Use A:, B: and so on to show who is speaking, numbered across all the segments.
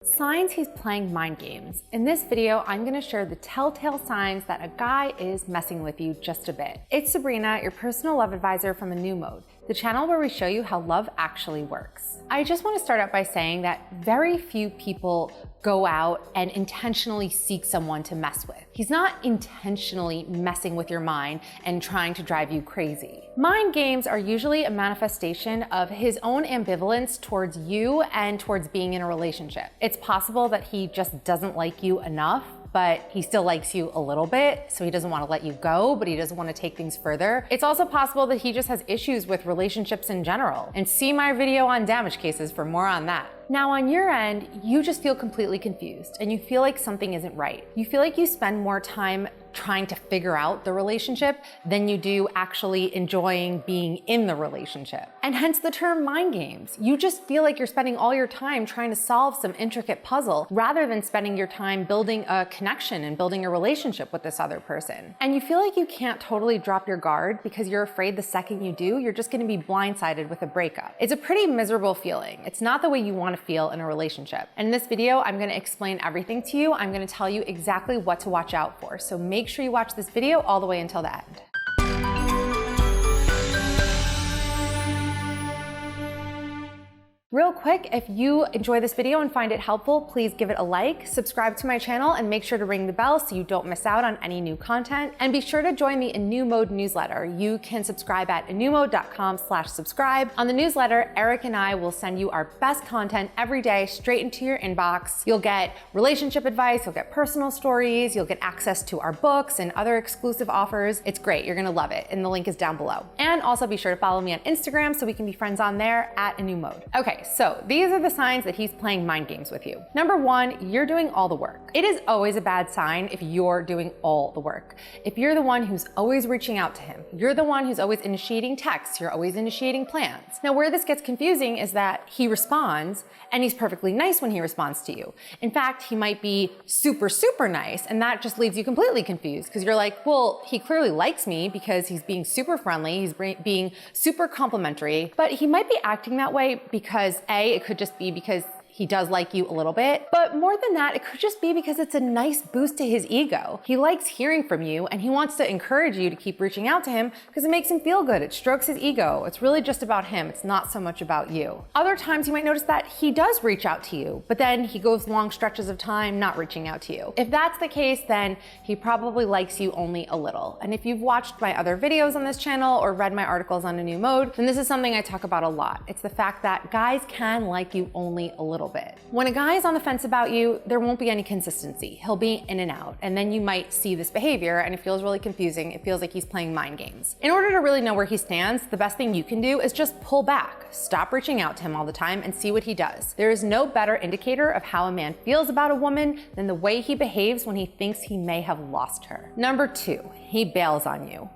A: Signs he's playing mind games. In this video, I'm gonna share the telltale signs that a guy is messing with you just a bit. It's Sabrina, your personal love advisor from A New Mode, the channel where we show you how love actually works. I just wanna start out by saying that very few people go out and intentionally seek someone to mess with. He's not intentionally messing with your mind and trying to drive you crazy. Mind games are usually a manifestation of his own ambivalence towards you and towards being in a relationship. It's possible that he just doesn't like you enough, but he still likes you a little bit, so he doesn't want to let you go, but he doesn't want to take things further. It's also possible that he just has issues with relationships in general. And see my video on damage cases for more on that. Now on your end, you just feel completely confused and you feel like something isn't right. You feel like you spend more time trying to figure out the relationship than you do actually enjoying being in the relationship. And hence the term mind games. You just feel like you're spending all your time trying to solve some intricate puzzle rather than spending your time building a connection and building a relationship with this other person. And you feel like you can't totally drop your guard because you're afraid the second you do, you're just gonna be blindsided with a breakup. It's a pretty miserable feeling. It's not the way you want to feel in a relationship. And in this video, I'm gonna explain everything to you. I'm gonna tell you exactly what to watch out for. So make sure you watch this video all the way until the end. Real quick, if you enjoy this video and find it helpful, please give it a like, subscribe to my channel, and make sure to ring the bell so you don't miss out on any new content. And be sure to join the A New Mode newsletter. You can subscribe at anewmode.com/subscribe. On the newsletter, Eric and I will send you our best content every day straight into your inbox. You'll get relationship advice, you'll get personal stories, you'll get access to our books and other exclusive offers. It's great, you're gonna love it, and the link is down below. And also be sure to follow me on Instagram so we can be friends on there at A New Mode. Okay. So these are the signs that he's playing mind games with you. Number one, you're doing all the work. It is always a bad sign if you're doing all the work. If you're the one who's always reaching out to him, you're the one who's always initiating texts, you're always initiating plans. Now where this gets confusing is that he responds and he's perfectly nice when he responds to you. In fact, he might be super, super nice, and that just leaves you completely confused because you're like, well, he clearly likes me because he's being super friendly, he's being super complimentary, but he might be acting that way because A, it could just be because he does like you a little bit, but more than that, it could just be because it's a nice boost to his ego. He likes hearing from you and he wants to encourage you to keep reaching out to him because it makes him feel good. It strokes his ego. It's really just about him. It's not so much about you. Other times you might notice that he does reach out to you, but then he goes long stretches of time not reaching out to you. If that's the case, then he probably likes you only a little. And if you've watched my other videos on this channel or read my articles on A New Mode, then this is something I talk about a lot. It's the fact that guys can like you only a little bit. When a guy is on the fence about you, there won't be any consistency. He'll be in and out, and then you might see this behavior and it feels really confusing. It feels like he's playing mind games. In order to really know where he stands, the best thing you can do is just pull back. Stop reaching out to him all the time and see what he does. There is no better indicator of how a man feels about a woman than the way he behaves when he thinks he may have lost her. Number two, he bails on you.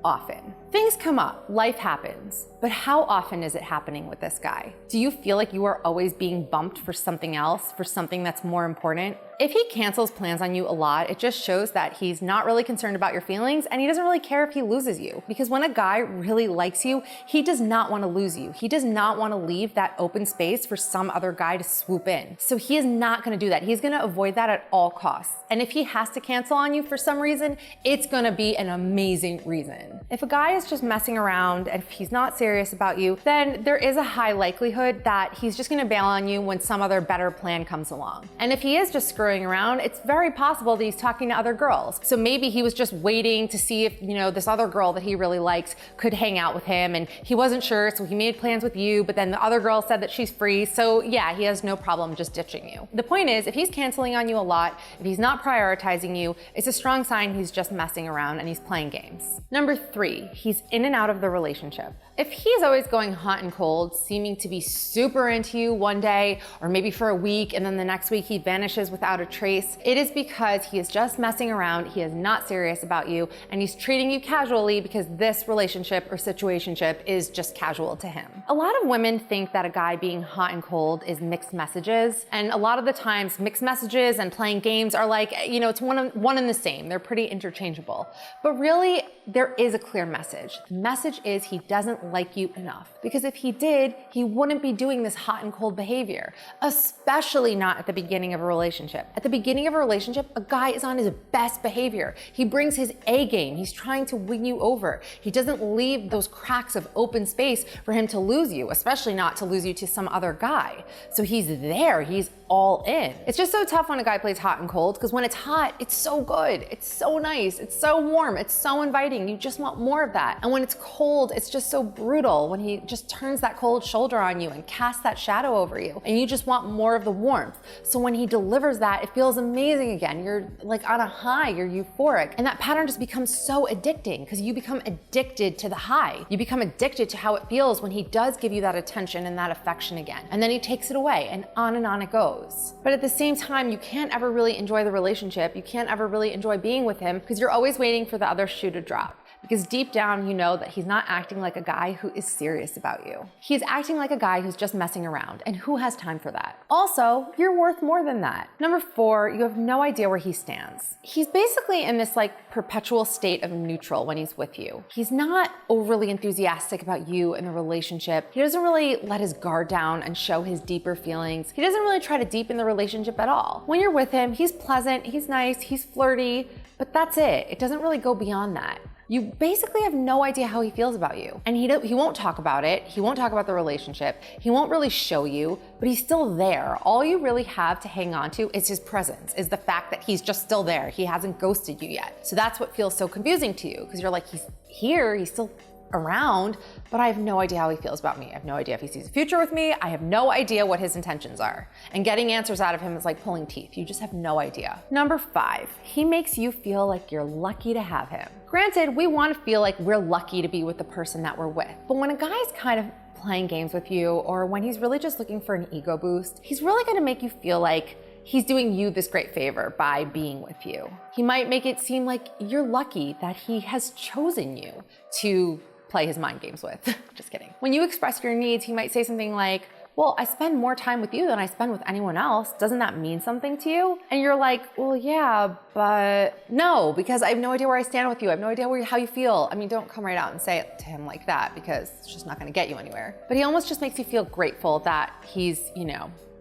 A: Often. Things come up, life happens, but how often is it happening with this guy? Do you feel like you are always being bumped for something else, for something that's more important? If he cancels plans on you a lot, it just shows that he's not really concerned about your feelings and he doesn't really care if he loses you. Because when a guy really likes you, he does not want to lose you. He does not want to leave that open space for some other guy to swoop in. So he is not going to do that. He's going to avoid that at all costs. And if he has to cancel on you for some reason, it's going to be an amazing reason. If a guy is just messing around and if he's not serious about you, then there is a high likelihood that he's just going to bail on you when some other better plan comes along. And if he is just screwing around, it's very possible that he's talking to other girls. So maybe he was just waiting to see if, this other girl that he really likes could hang out with him, and he wasn't sure, so he made plans with you, but then the other girl said that she's free. So yeah, he has no problem just ditching you. The point is, if he's canceling on you a lot, if he's not prioritizing you, it's a strong sign he's just messing around and he's playing games. Number three, he's in and out of the relationship. If he's always going hot and cold, seeming to be super into you one day or maybe for a week, and then the next week he vanishes without a trace, it is because he is just messing around, he is not serious about you, and he's treating you casually because this relationship or situationship is just casual to him. A lot of women think that a guy being hot and cold is mixed messages, and a lot of the times mixed messages and playing games are like, it's one and the same. They're pretty interchangeable. But really, there is a clear message. message. The message is he doesn't like you enough. Because if he did, he wouldn't be doing this hot and cold behavior, especially not at the beginning of a relationship. At the beginning of a relationship, a guy is on his best behavior. He brings his A game. He's trying to win you over. He doesn't leave those cracks of open space for him to lose you, especially not to lose you to some other guy. So he's there. He's all in. It's just so tough when a guy plays hot and cold, because when it's hot, it's so good. It's so nice. It's so warm. It's so inviting. You just want more of that. And when it's cold, it's just so brutal when he just turns that cold shoulder on you and casts that shadow over you. And you just want more of the warmth. So when he delivers that, it feels amazing again. You're like on a high, you're euphoric. And that pattern just becomes so addicting because you become addicted to the high. You become addicted to how it feels when he does give you that attention and that affection again. And then he takes it away and on it goes. But at the same time, you can't ever really enjoy the relationship. You can't ever really enjoy being with him because you're always waiting for the other shoe to drop. Because deep down, you know that he's not acting like a guy who is serious about you. He's acting like a guy who's just messing around, and who has time for that? Also, you're worth more than that. Number 4, you have no idea where he stands. He's basically in this like perpetual state of neutral when he's with you. He's not overly enthusiastic about you and the relationship. He doesn't really let his guard down and show his deeper feelings. He doesn't really try to deepen the relationship at all. When you're with him, he's pleasant, he's nice, he's flirty, but that's it. It doesn't really go beyond that. You basically have no idea how he feels about you. And he won't talk about it. He won't talk about the relationship. He won't really show you, but he's still there. All you really have to hang on to is his presence, is the fact that he's just still there. He hasn't ghosted you yet. So that's what feels so confusing to you, because you're like, he's here, he's still around, but I have no idea how he feels about me. I have no idea if he sees a future with me. I have no idea what his intentions are. And getting answers out of him is like pulling teeth. You just have no idea. Number 5, he makes you feel like you're lucky to have him. Granted, we want to feel like we're lucky to be with the person that we're with. But when a guy's kind of playing games with you, or when he's really just looking for an ego boost, he's really going to make you feel like he's doing you this great favor by being with you. He might make it seem like you're lucky that he has chosen you to play his mind games with. Just kidding. When you express your needs, he might say something like, well, I spend more time with you than I spend with anyone else. Doesn't that mean something to you? And you're like, well, yeah, but no, because I have no idea where I stand with you. I have no idea how you feel. I mean, don't come right out and say it to him like that, because it's just not gonna get you anywhere. But he almost just makes you feel grateful that he's,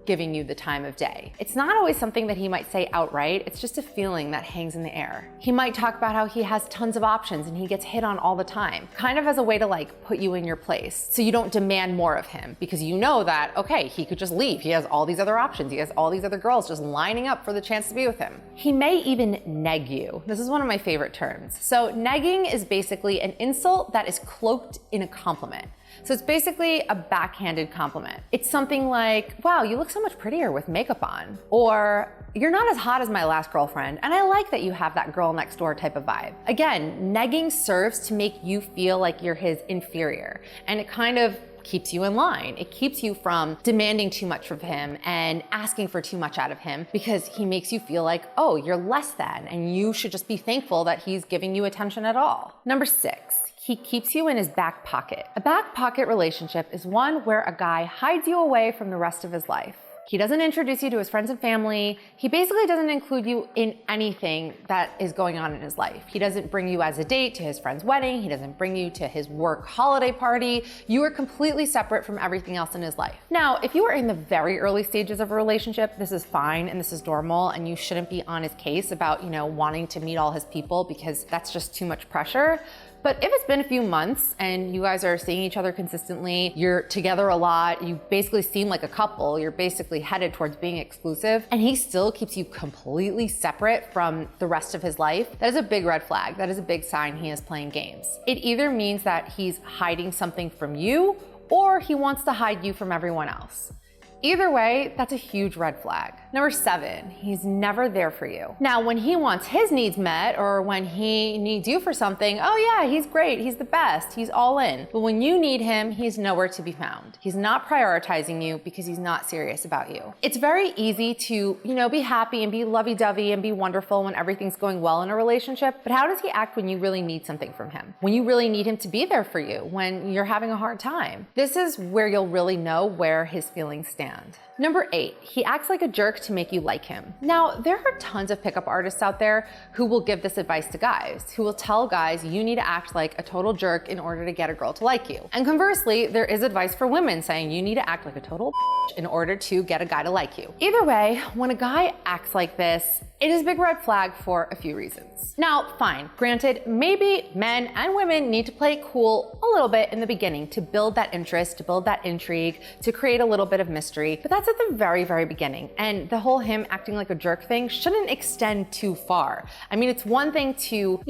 A: giving you the time of day. It's not always something that he might say outright. It's just a feeling that hangs in the air. He might talk about how he has tons of options and he gets hit on all the time, kind of as a way to like put you in your place so you don't demand more of him, because you know that, okay, he could just leave. He has all these other options. He has all these other girls just lining up for the chance to be with him. He may even neg you. This is one of my favorite terms. So negging is basically an insult that is cloaked in a compliment. So it's basically a backhanded compliment. It's something like, wow, you look so much prettier with makeup on. Or, you're not as hot as my last girlfriend, and I like that you have that girl next door type of vibe. Again, negging serves to make you feel like you're his inferior, and it kind of keeps you in line. It keeps you from demanding too much from him and asking for too much out of him, because he makes you feel like, oh, you're less than, and you should just be thankful that he's giving you attention at all. Number 6. He keeps you in his back pocket. A back pocket relationship is one where a guy hides you away from the rest of his life. He doesn't introduce you to his friends and family. He basically doesn't include you in anything that is going on in his life. He doesn't bring you as a date to his friend's wedding. He doesn't bring you to his work holiday party. You are completely separate from everything else in his life. Now, if you are in the very early stages of a relationship, this is fine and this is normal, and you shouldn't be on his case about, wanting to meet all his people, because that's just too much pressure. But if it's been a few months and you guys are seeing each other consistently, you're together a lot, you basically seem like a couple, you're basically headed towards being exclusive, and he still keeps you completely separate from the rest of his life, that is a big red flag. That is a big sign he is playing games. It either means that he's hiding something from you, or he wants to hide you from everyone else. Either way, that's a huge red flag. Number 7, he's never there for you. Now, when he wants his needs met, or when he needs you for something, oh yeah, he's great, he's the best, he's all in. But when you need him, he's nowhere to be found. He's not prioritizing you because he's not serious about you. It's very easy to, be happy and be lovey-dovey and be wonderful when everything's going well in a relationship, but how does he act when you really need something from him? When you really need him to be there for you, when you're having a hard time? This is where you'll really know where his feelings stand. understand. Number 8, he acts like a jerk to make you like him. Now, there are tons of pickup artists out there who will give this advice to guys, who will tell guys you need to act like a total jerk in order to get a girl to like you. And conversely, there is advice for women saying you need to act like a total in order to get a guy to like you. Either way, when a guy acts like this, it is a big red flag for a few reasons. Now, fine, granted, maybe men and women need to play cool a little bit in the beginning to build that interest, to build that intrigue, to create a little bit of mystery, but that's at the very, very beginning. And the whole him acting like a jerk thing shouldn't extend too far. I mean, it's one thing to,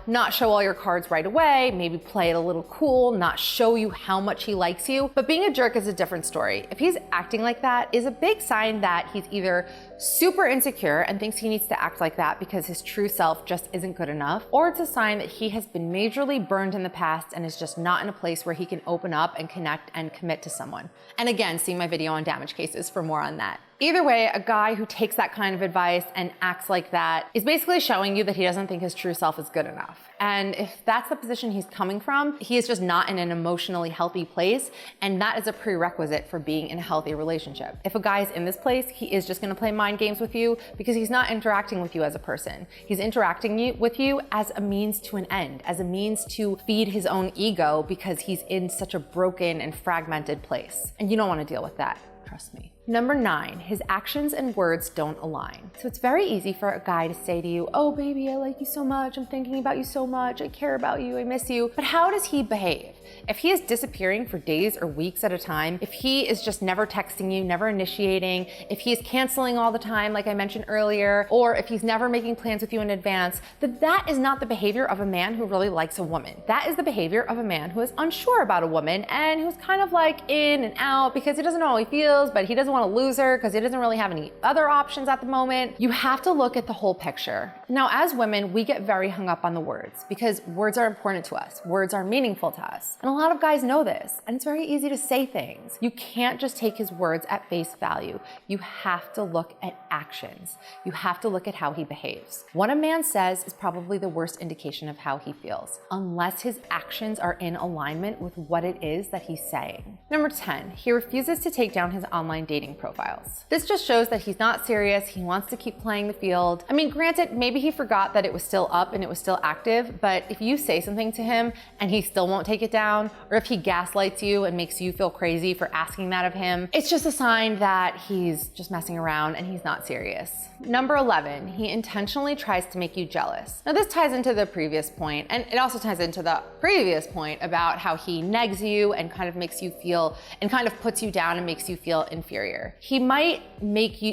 A: not show all your cards right away, maybe play it a little cool, not show you how much he likes you, but being a jerk is a different story. If he's acting like that, is a big sign that he's either super insecure and thinks he needs to act like that because his true self just isn't good enough, or it's a sign that he has been majorly burned in the past and is just not in a place where he can open up and connect and commit to someone. And again, see my video on damage cases for more on that. Either way, a guy who takes that kind of advice and acts like that is basically showing you that he doesn't think his true self is good enough. And if that's the position he's coming from, he is just not in an emotionally healthy place, and that is a prerequisite for being in a healthy relationship. If a guy is in this place, he is just gonna play mind games with you because he's not interacting with you as a person. He's interacting with you as a means to an end, as a means to feed his own ego because he's in such a broken and fragmented place. And you don't wanna deal with that, trust me. Number 9, his actions and words don't align. So it's very easy for a guy to say to you, oh baby, I like you so much, I'm thinking about you so much, I care about you, I miss you. But how does he behave? If he is disappearing for days or weeks at a time, if he is just never texting you, never initiating, if he is canceling all the time, like I mentioned earlier, or if he's never making plans with you in advance, then that is not the behavior of a man who really likes a woman. That is the behavior of a man who is unsure about a woman and who's kind of like in and out because he doesn't know how he feels, but he doesn't want to lose her because he doesn't really have any other options at the moment. You have to look at the whole picture. Now, as women, we get very hung up on the words because words are important to us. Words are meaningful to us. And a lot of guys know this, and it's very easy to say things. You can't just take his words at face value. You have to look at actions. You have to look at how he behaves. What a man says is probably the worst indication of how he feels, unless his actions are in alignment with what it is that he's saying. Number 10, he refuses to take down his online dating profiles. This just shows that he's not serious. He wants to keep playing the field. I mean, granted, maybe he forgot that it was still up and it was still active, but if you say something to him and he still won't take it down, or if he gaslights you and makes you feel crazy for asking that of him, it's just a sign that he's just messing around and he's not serious. Number 11, he intentionally tries to make you jealous. Now this ties into the previous point, and it also ties into the previous point about how he negs you and kind of makes you feel, and kind of puts you down and makes you feel inferior. He might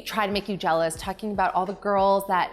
A: try to make you jealous, talking about all the girls that,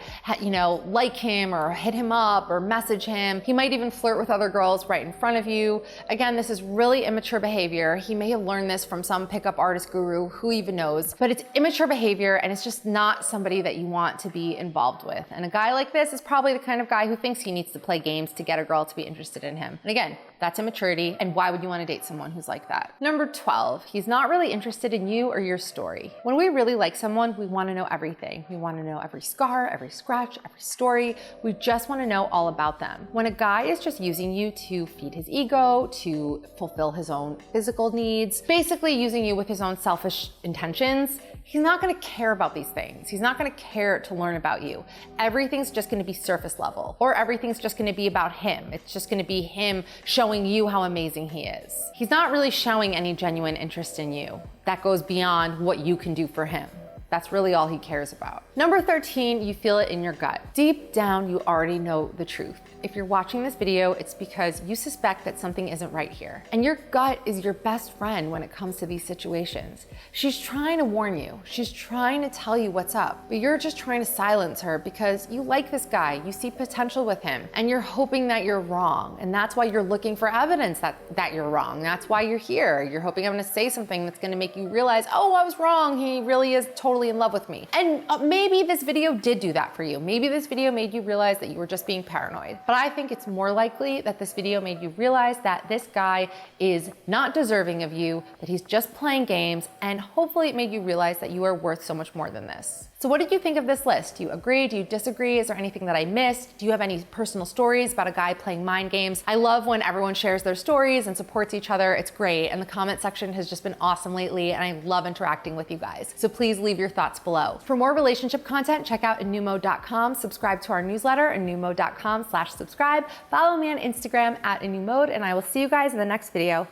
A: like him or hit him up or message him. He might even flirt with other girls right in front of you. Again, this is really immature behavior. He may have learned this from some pickup artist guru, who even knows, but it's immature behavior and it's just not somebody that you want to be involved with. And a guy like this is probably the kind of guy who thinks he needs to play games to get a girl to be interested in him. And again, that's immaturity, and why would you want to date someone who's like that? Number 12, he's not really interested in you or your story. When we really like someone, we want to know everything. We want to know every scar, every scratch, every story. We just want to know all about them. When a guy is just using you to feed his ego, to fulfill his own physical needs, basically using you with his own selfish intentions, he's not going to care about these things. He's not going to care to learn about you. Everything's just going to be surface level, or everything's just going to be about him. It's just going to be him showing you how amazing he is. He's not really showing any genuine interest in you that goes beyond what you can do for him. That's really all he cares about. Number 13, you feel it in your gut. Deep down, you already know the truth. If you're watching this video, it's because you suspect that something isn't right here. And your gut is your best friend when it comes to these situations. She's trying to warn you. She's trying to tell you what's up, but you're just trying to silence her because you like this guy, you see potential with him, and you're hoping that you're wrong. And that's why you're looking for evidence that you're wrong. That's why you're here. You're hoping I'm gonna say something that's gonna make you realize, oh, I was wrong. He really is totally in love with me. And maybe this video did do that for you. Maybe this video made you realize that you were just being paranoid. But I think it's more likely that this video made you realize that this guy is not deserving of you, that he's just playing games, and hopefully it made you realize that you are worth so much more than this. So what did you think of this list? Do you agree? Do you disagree? Is there anything that I missed? Do you have any personal stories about a guy playing mind games? I love when everyone shares their stories and supports each other. It's great. And the comment section has just been awesome lately, and I love interacting with you guys. So please leave your thoughts below. For more relationship content, check out anewmode.com, subscribe to our newsletter, anewmode.com/subscribe. Follow me on Instagram @anewmode, and I will see you guys in the next video.